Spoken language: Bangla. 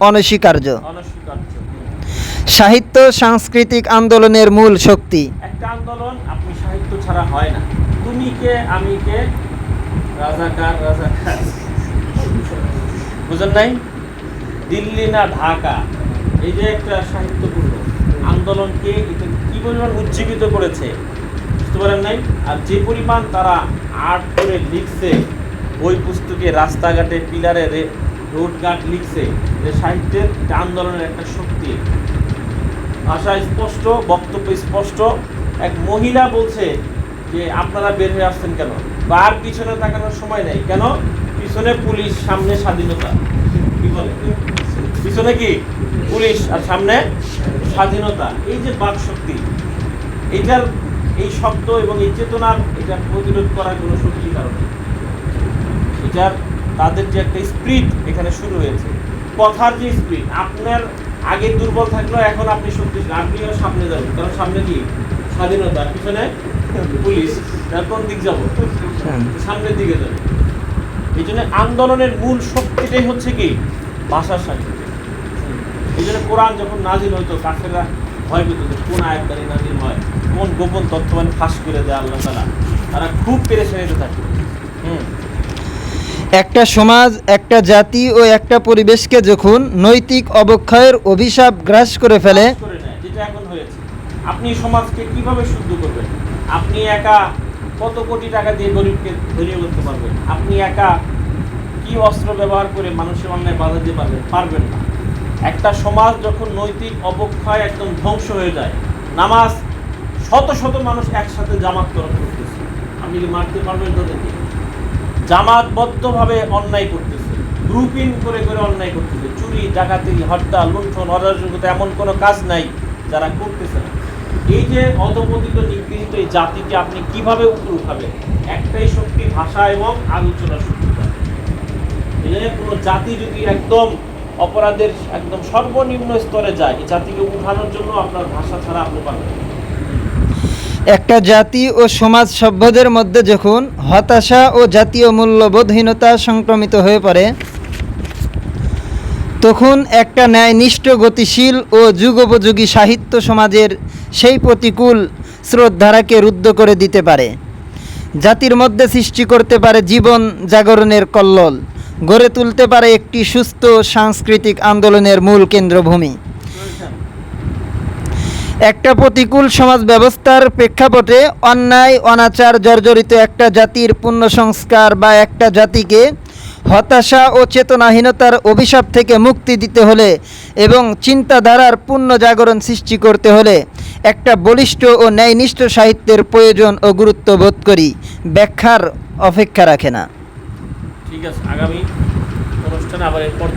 অনস্বীকার্য। সাহিত্য সাংস্কৃতিক আন্দোলনের মূল শক্তি। একটা আন্দোলন আপনি সাহিত্য ছাড়া হয় না। তুমি কে আমি কে, রাজাকার রাজাকার, বুঝেন নাই? দিল্লি না ঢাকা, এই যে একটা সাহিত্যপূর্ণ আন্দোলনকে এটা কি পরিমাণ উজ্জীবিত করেছে বুঝতে পারেন নাই? আর যে পরিমাণ তারা আর্ট করে লিখছে, বই পুস্তকে, রাস্তাঘাটে, পিলারে, রোডঘাট লিখছে, যে সাহিত্যের আন্দোলনের একটা শক্তি। ভাষা স্পষ্ট, বক্তব্য স্পষ্ট। এক মহিলা বলছে যে আপনারা বের হয়ে আসছেন কেন, বা আর পিছনে তাকানোর সময় নেই কেন, পিছনে পুলিশ, সামনে স্বাধীনতা। কি বলে? পিছনে কি পুলিশ আর সামনে স্বাধীনতা। এই যে বাক শক্তি, এইটার এই শব্দ এবং এই চেতনার এটা প্রতিরোধ করার কোনো শক্তি কারণে এটার তাদের যে একটা স্পিরিট এখানে শুরু হয়েছে, কথার যে স্পিরিট। আপনার আগে দুর্বল থাকলেও এখন আপনি শক্তিশালী, আপনিও সামনে যাবেন, কারণ সামনে কি স্বাধীনতা, পিছনে পুলিশ। কোন দিক যাবো? সামনের দিকে যাবে। এই জন্য আন্দোলনের মূল শক্তিটাই হচ্ছে কি ভাষার সাহিত্য। এই জন্য কোরআন যখন নাজিল হইতো, কাফেররা ভয় পেত যে কোন আয়াতকারী নাজিল হয়, কোন গোপন তথ্য ফাঁস করে দেয় আল্লাহ তাআলা। তারা খুব পেরেশানিতে থাকে। একটা সমাজ, একটা জাতি ও একটা পরিবেশকে যখন নৈতিক অবক্ষয়ের অভিশাপ গ্রাস করে ফেলে, যেটা এখন হয়েছে, আপনি সমাজকে কিভাবে শুদ্ধ করবেন? আপনি একা কত কোটি টাকা দিয়ে গরিবকে ধরিয়ে করতে পারবেন? আপনি একা কি অস্ত্র ব্যবহার করে মানুষের অন্যায় বাধা দিতে পারবেন না। একটা সমাজ যখন নৈতিক অবক্ষয় একদম ধ্বংস হয়ে যায়, নামাজ শত শত মানুষ একসাথে জামাত করতেছে, আপনি কি মারতে পারবেন তাদেরকে? জামাতবদ্ধভাবে অন্যায় করতেছে, গ্রুপিং করে করে অন্যায় করতেছে, চুরি, ডাকাতি, হত্যা, লুণ্ঠন, অরাজকতা, এমন কোনো কাজ নাই যারা করতেছে না। এই যে অধপতিত নিগৃহীত এই জাতিকে আপনি কিভাবে উপরে উঠাবেন? একটাই শক্তি, ভাষা এবং আলোচনার শক্তি। এই জন্য কোনো জাতি যদি একদম অপরাধের একদম সর্বনিম্ন স্তরে যায়, এই জাতিকে উঠানোর জন্য আপনার ভাষা ছাড়া আপনি পারবেন না। একটা জাতি ও সমাজ সভ্যদের মধ্যে যখন হতাশা ও জাতীয় মূল্যবোধহীনতা সংক্রমিত হয়ে পড়ে, তখন একটা ন্যায়নিষ্ঠ, গতিশীল ও যুগোপযোগী সাহিত্য সমাজের সেই প্রতিকূল স্রোতধারাকে রুদ্ধ করে দিতে পারে, জাতির মধ্যে সৃষ্টি করতে পারে জীবন জাগরণের কল্লোল, গড়ে তুলতে পারে একটি সুস্থ সাংস্কৃতিক আন্দোলনের মূল কেন্দ্রভূমি। একটা প্রতিকূল সমাজ ব্যবস্থার প্রেক্ষাপটে অন্যায়, অনাচার জর্জরিত একটা জাতির পুনঃসংস্কার বা একটা জাতিকে হতাশা ও চেতনাহীনতার অভিশাপ থেকে মুক্তি দিতে হলে এবং চিন্তাধারার পুনর্জাগরণ সৃষ্টি করতে হলে একটা বলিষ্ঠ ও ন্যায়নিষ্ঠ সাহিত্যের প্রয়োজন ও গুরুত্ব বোধ করি। ব্যাখ্যার অপেক্ষা রাখে না। ঠিক আছে, আগামী অনুষ্ঠানে আবার এরপর